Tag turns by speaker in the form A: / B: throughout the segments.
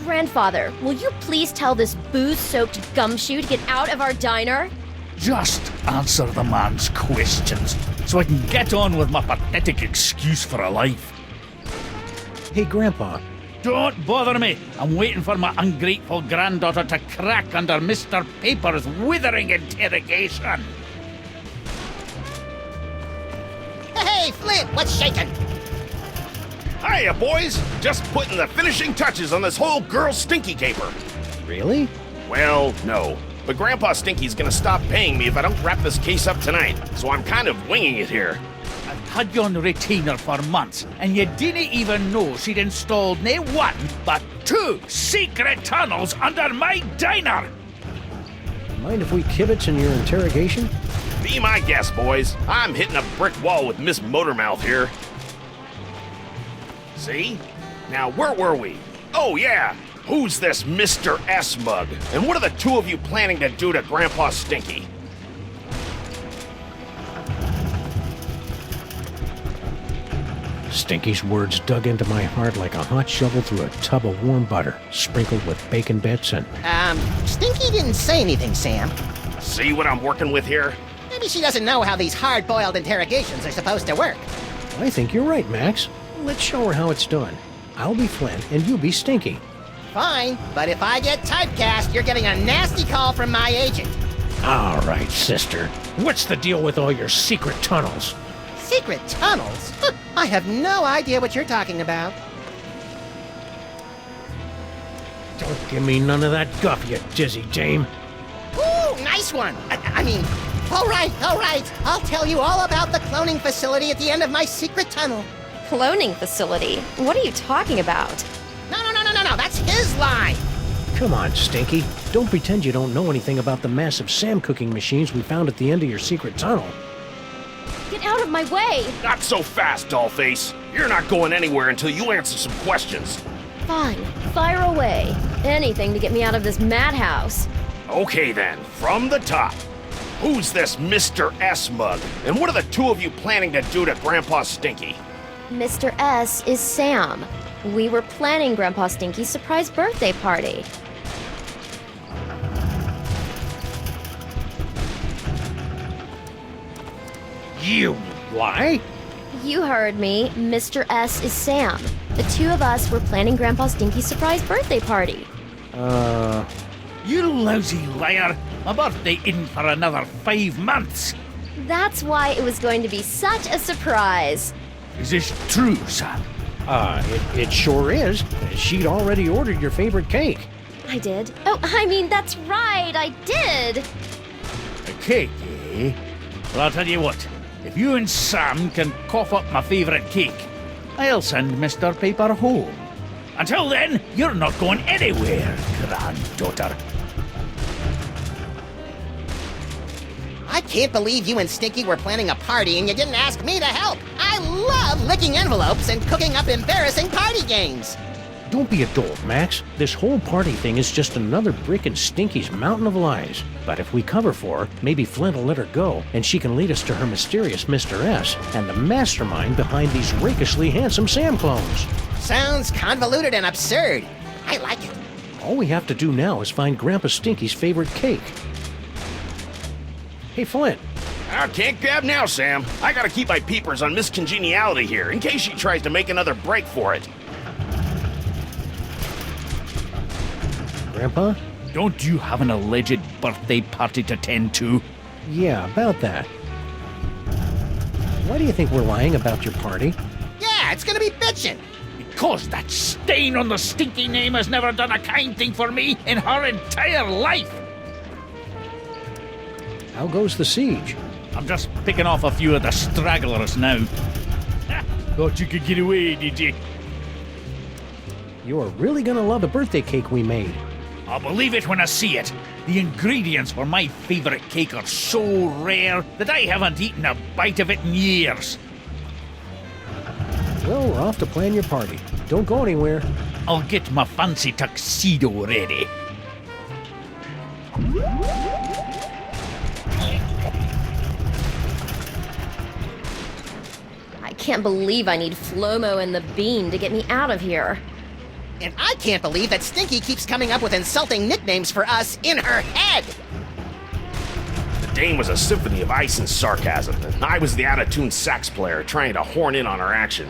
A: Grandfather, will you please tell this booze-soaked gumshoe to get out of our diner?
B: Just answer the man's questions, so I can get on with my pathetic excuse for a life.
C: Hey, Grandpa.
B: Don't bother me. I'm waiting for my ungrateful granddaughter to crack under Mr. Paper's withering interrogation.
D: Hey, Flint, what's shaking?
E: Hiya, boys! Just putting the finishing touches on this whole girl stinky caper.
C: Really?
E: Well, no. But Grandpa Stinky's gonna stop paying me if I don't wrap this case up tonight, so I'm kind of winging it here.
B: I've had you on retainer for months, and you didn't even know she'd installed nae one, but 2 secret tunnels under my diner!
C: Mind if we kibitz in your interrogation?
E: Be my guest, boys. I'm hitting a brick wall with Miss Motormouth here. See? Now, where were we? Oh, yeah! Who's this Mr. S mug? And what are the 2 of you planning to do to Grandpa Stinky?
C: Stinky's words dug into my heart like a hot shovel through a tub of warm butter, sprinkled with bacon bits and...
D: Stinky didn't say anything, Sam.
E: See what I'm working with here?
D: Maybe she doesn't know how these hard-boiled interrogations are supposed to work.
C: I think you're right, Max. Let's show her how it's done. I'll be Flint, and you be Stinky.
D: Fine, but if I get typecast, you're getting a nasty call from my agent.
C: All right, sister. What's the deal with all your secret tunnels?
D: Secret tunnels? I have no idea what you're talking about.
C: Don't give me none of that guff, you dizzy dame.
D: Ooh, nice one. I mean, all right. I'll tell you all about the cloning facility at the end of my secret tunnel.
A: Cloning facility? What are you talking about?
D: No, that's his line.
C: Come on, Stinky. Don't pretend you don't know anything about the massive Sam cooking machines we found at the end of your secret tunnel.
A: Get out of my way!
E: Not so fast, dollface. You're not going anywhere until you answer some questions.
A: Fine, fire away. Anything to get me out of this madhouse.
E: Okay then, from the top. Who's this Mr. S mug? And what are the 2 of you planning to do to Grandpa Stinky?
A: Mr. S is Sam. We were planning Grandpa Stinky's surprise birthday party.
C: You lie?
A: You heard me. Mr. S is Sam. The 2 of us were planning Grandpa Stinky's surprise birthday party.
B: You lousy liar! My birthday isn't for another 5 months!
A: That's why it was going to be such a surprise.
B: Is this true, Sam?
C: It sure is. She'd already ordered your favorite cake.
A: I did. Oh, I mean, that's right, I did.
B: A cake, eh? Well, I'll tell you what. If you and Sam can cough up my favourite cake, I'll send Mr. Paper home. Until then, you're not going anywhere, granddaughter.
D: I can't believe you and Stinky were planning a party and you didn't ask me to help. I love licking envelopes and cooking up embarrassing party games.
C: Don't be a dolt, Max. This whole party thing is just another brick in Stinky's mountain of lies. But if we cover for her, maybe Flint will let her go, and she can lead us to her mysterious Mr. S and the mastermind behind these rakishly handsome Sam clones.
D: Sounds convoluted and absurd. I like it.
C: All we have to do now is find Grandpa Stinky's favorite cake. Hey, Flint.
E: I can't grab now, Sam. I gotta keep my peepers on Miss Congeniality here, in case she tries to make another break for it.
C: Grandpa?
B: Don't you have an alleged birthday party to tend to?
C: Yeah, about that. Why do you think we're lying about your party?
D: Yeah, it's gonna be bitchin'.
B: Because that stain on the Stinky name has never done a kind thing for me in her entire life.
C: How goes the siege?
B: I'm just picking off a few of the stragglers now. Thought you could get away, did you?
C: You're really gonna love the birthday cake we made.
B: I'll believe it when I see it. The ingredients for my favourite cake are so rare that I haven't eaten a bite of it in years.
C: Well, we're off to plan your party. Don't go anywhere.
B: I'll get my fancy tuxedo ready.
A: I can't believe I need Flomo and the Bean to get me out of here.
D: And I can't believe that Stinky keeps coming up with insulting nicknames for us in her head.
E: The dame was a symphony of ice and sarcasm, and I was the out-of-tune sax player trying to horn in on her action.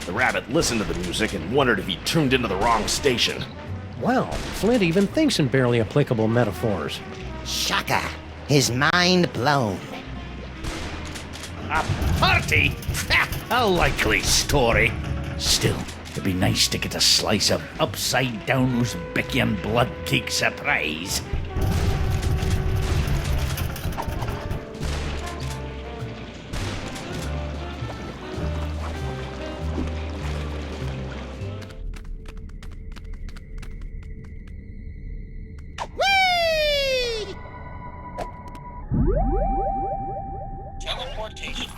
E: The rabbit listened to the music and wondered if he tuned into the wrong station.
C: Wow, Flint even thinks in barely applicable metaphors.
D: Shaka. His mind blown.
B: A party? A likely story. Still, it'd be nice to get a slice of upside-down Uzbekian blood cake surprise.
D: Whee!
F: Teleportation.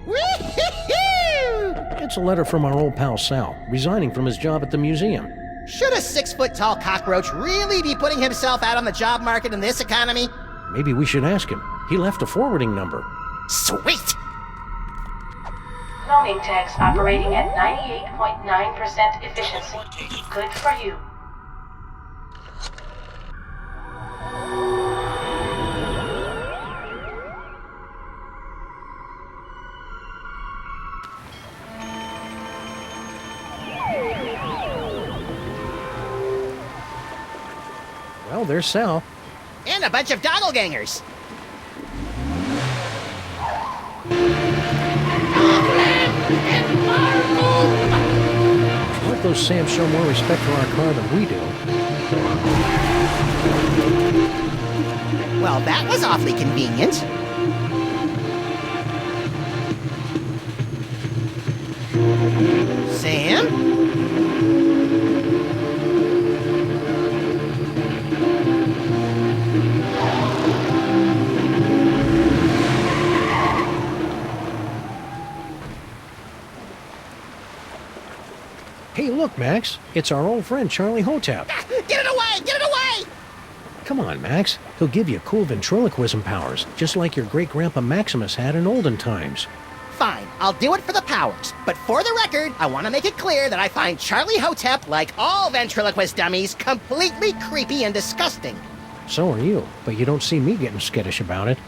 D: Whee-hee-hoo!
C: It's a letter from our old pal Sal, resigning from his job at the museum.
D: Should a 6-foot-tall cockroach really be putting himself out on the job market in this economy?
C: Maybe we should ask him. He left a forwarding number.
D: Sweet!
G: Loading tags operating at 98.9% efficiency. Good for you.
C: Well, there's Sal.
D: And a bunch of doppelgangers.
C: Let those Sams show more respect for our car than we do.
D: Well, that was awfully convenient. Sam?
C: Hey, look, Max. It's our old friend Charlie Hotep.
D: Get it away! Get it away!
C: Come on, Max. He'll give you cool ventriloquism powers, just like your great-grandpa Maximus had in olden times.
D: Fine, I'll do it for the powers. But for the record, I want to make it clear that I find Charlie Hotep, like all ventriloquist dummies, completely creepy and disgusting.
C: So are you, but you don't see me getting skittish about it.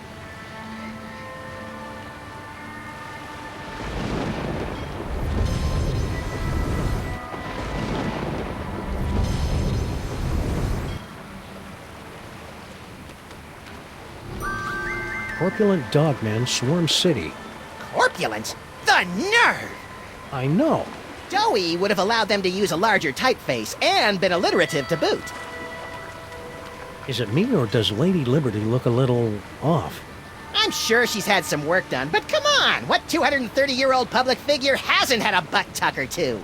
C: Corpulent dogmen swarm city.
D: Corpulent? The nerve!
C: I know.
D: Doughy would have allowed them to use a larger typeface and been alliterative to boot.
C: Is it me or does Lady Liberty look a little off?
D: I'm sure she's had some work done, but come on! What 230-year-old public figure hasn't had a butt tuck or two?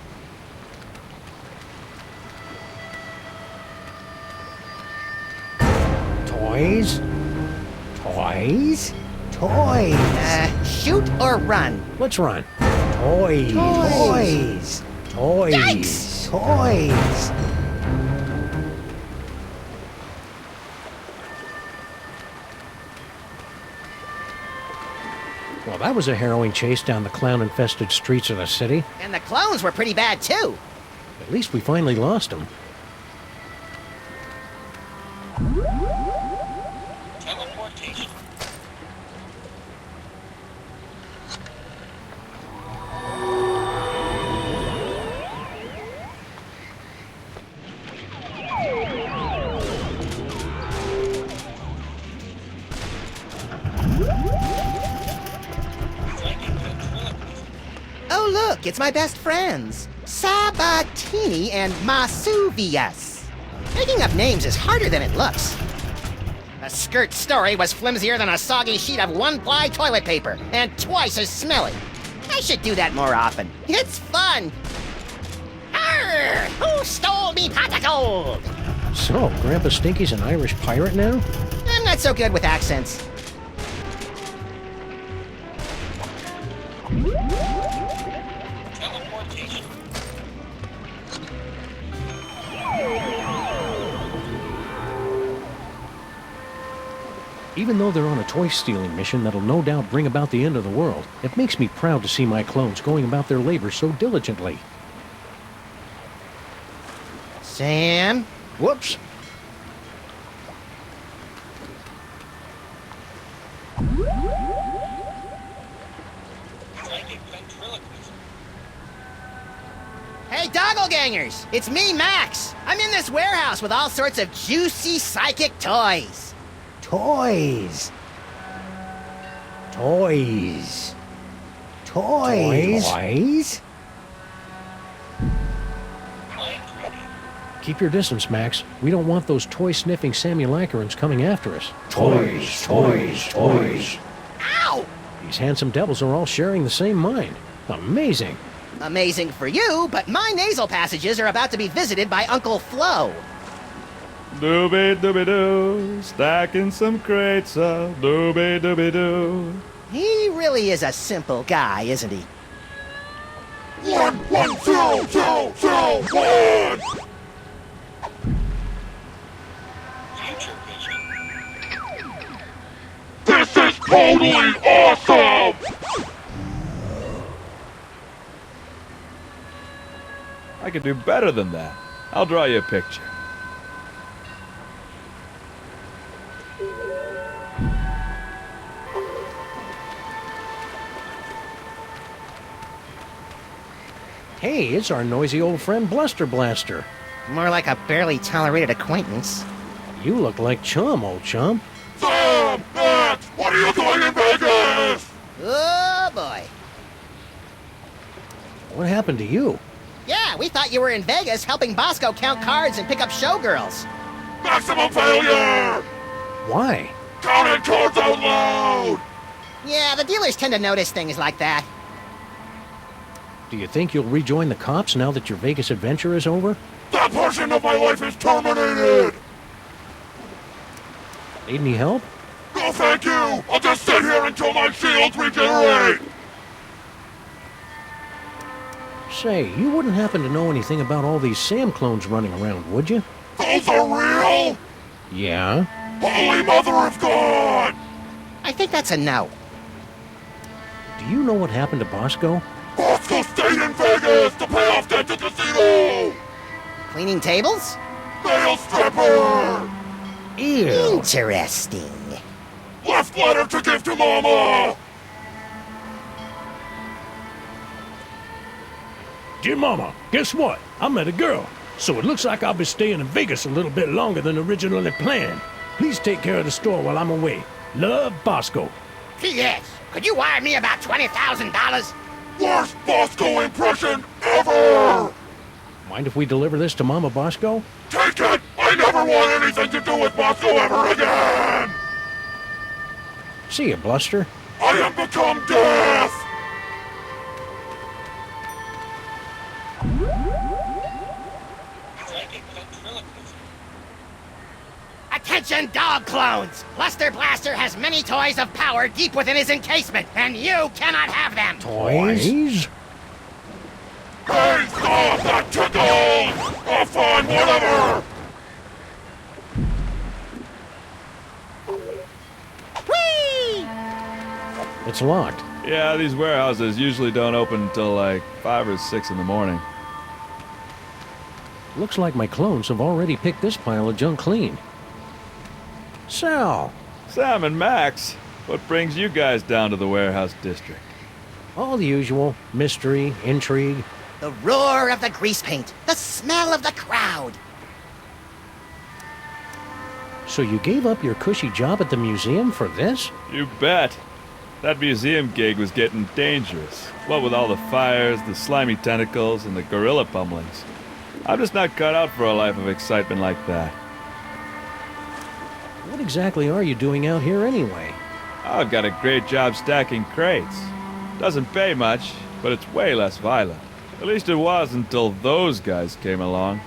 C: Toys? Toys? Toys!
D: Shoot or run?
C: Let's run. Toys.
D: Toys.
C: Toys.
D: Yikes!
C: Toys. Well, that was a harrowing chase down the clown-infested streets of the city.
D: And the clones were pretty bad, too.
C: At least we finally lost them.
F: Teleportation.
D: Oh, look, it's my best friends. Sabatini and Masuvius. Making up names is harder than it looks. A skirt story was flimsier than a soggy sheet of one-ply toilet paper, and twice as smelly. I should do that more often. It's fun. Arr! Who stole me pot of gold?
C: So, Grandpa Stinky's an Irish pirate now?
D: I'm not so good with accents.
F: Teleportation.
C: Even though they're on a toy-stealing mission that'll no doubt bring about the end of the world, it makes me proud to see my clones going about their labor so diligently.
D: Sam?
C: Whoops!
F: Psychic ventriloquism.
D: Hey, Dogglegangers! It's me, Max! I'm in this warehouse with all sorts of juicy psychic toys.
C: Toys! Toys! Toys! Toys?
F: Mind reading.
C: Keep your distance, Max. We don't want those toy-sniffing Samulakarans coming after us.
H: Toys, toys, toys.
D: Ow!
C: These handsome devils are all sharing the same mind. Amazing!
D: Amazing for you, but my nasal passages are about to be visited by Uncle Flo.
I: Dooby dooby doo, stacking some crates up. Dooby dooby doo.
D: He really is a simple guy, isn't he?
H: 1, 1, 2, 2, 2, 1.
F: Future vision.
H: This is totally awesome!
I: I could do better than that. I'll draw you a picture.
C: Hey, it's our noisy old friend Bluster Blaster.
D: More like a barely tolerated acquaintance.
C: You look like Chum, old chum.
H: Sam! Max! What are you doing in Vegas?
D: Oh boy.
C: What happened to you?
D: Yeah, we thought you were in Vegas helping Bosco count cards and pick up showgirls.
H: Maximum failure!
C: Why?
H: Counting cards out loud!
D: Yeah, the dealers tend to notice things like that.
C: Do you think you'll rejoin the cops now that your Vegas adventure is over?
H: That portion of my life is terminated!
C: Need any help?
H: No thank you! I'll just sit here until my shields regenerate!
C: Say, you wouldn't happen to know anything about all these Sam clones running around, would you?
H: Those are real?
C: Yeah?
H: Holy Mother of God!
D: I think that's a no.
C: Do you know what happened to Bosco?
H: Bosco stayed in Vegas to pay off debt to casino!
D: Cleaning tables?
H: Male stripper!
C: Ew!
D: Interesting.
H: Left letter to give to Mama!
J: Dear Mama, guess what? I met a girl, so it looks like I'll be staying in Vegas a little bit longer than originally planned. Please take care of the store while I'm away. Love, Bosco.
D: P.S. Could you wire me about $20,000?
H: Worst Bosco impression ever!
C: Mind if we deliver this to Mama Bosco?
H: Take it! I never want anything to do with Bosco ever again!
C: See ya, Bluster.
H: I am become death!
F: Psychic ventriloquism.
D: Attention, dog clones! Luster Blaster has many toys of power deep within his encasement, and you cannot have them!
C: Toys?
H: Hey, stop! That tickles! Oh, fine, whatever!
D: Whee!
C: It's locked.
I: Yeah, these warehouses usually don't open until like 5 or 6 in the morning.
C: Looks like my clones have already picked this pile of junk clean. Sal!
I: Sam and Max, what brings you guys down to the warehouse district?
C: All the usual. Mystery, intrigue.
D: The roar of the grease paint, the smell of the crowd.
C: So you gave up your cushy job at the museum for this?
I: You bet. That museum gig was getting dangerous. What with all the fires, the slimy tentacles, and the gorilla pummelings. I'm just not cut out for a life of excitement like that.
C: What exactly are you doing out here anyway?
I: I've got a great job stacking crates. Doesn't pay much, but it's way less violent. At least it was until those guys came along.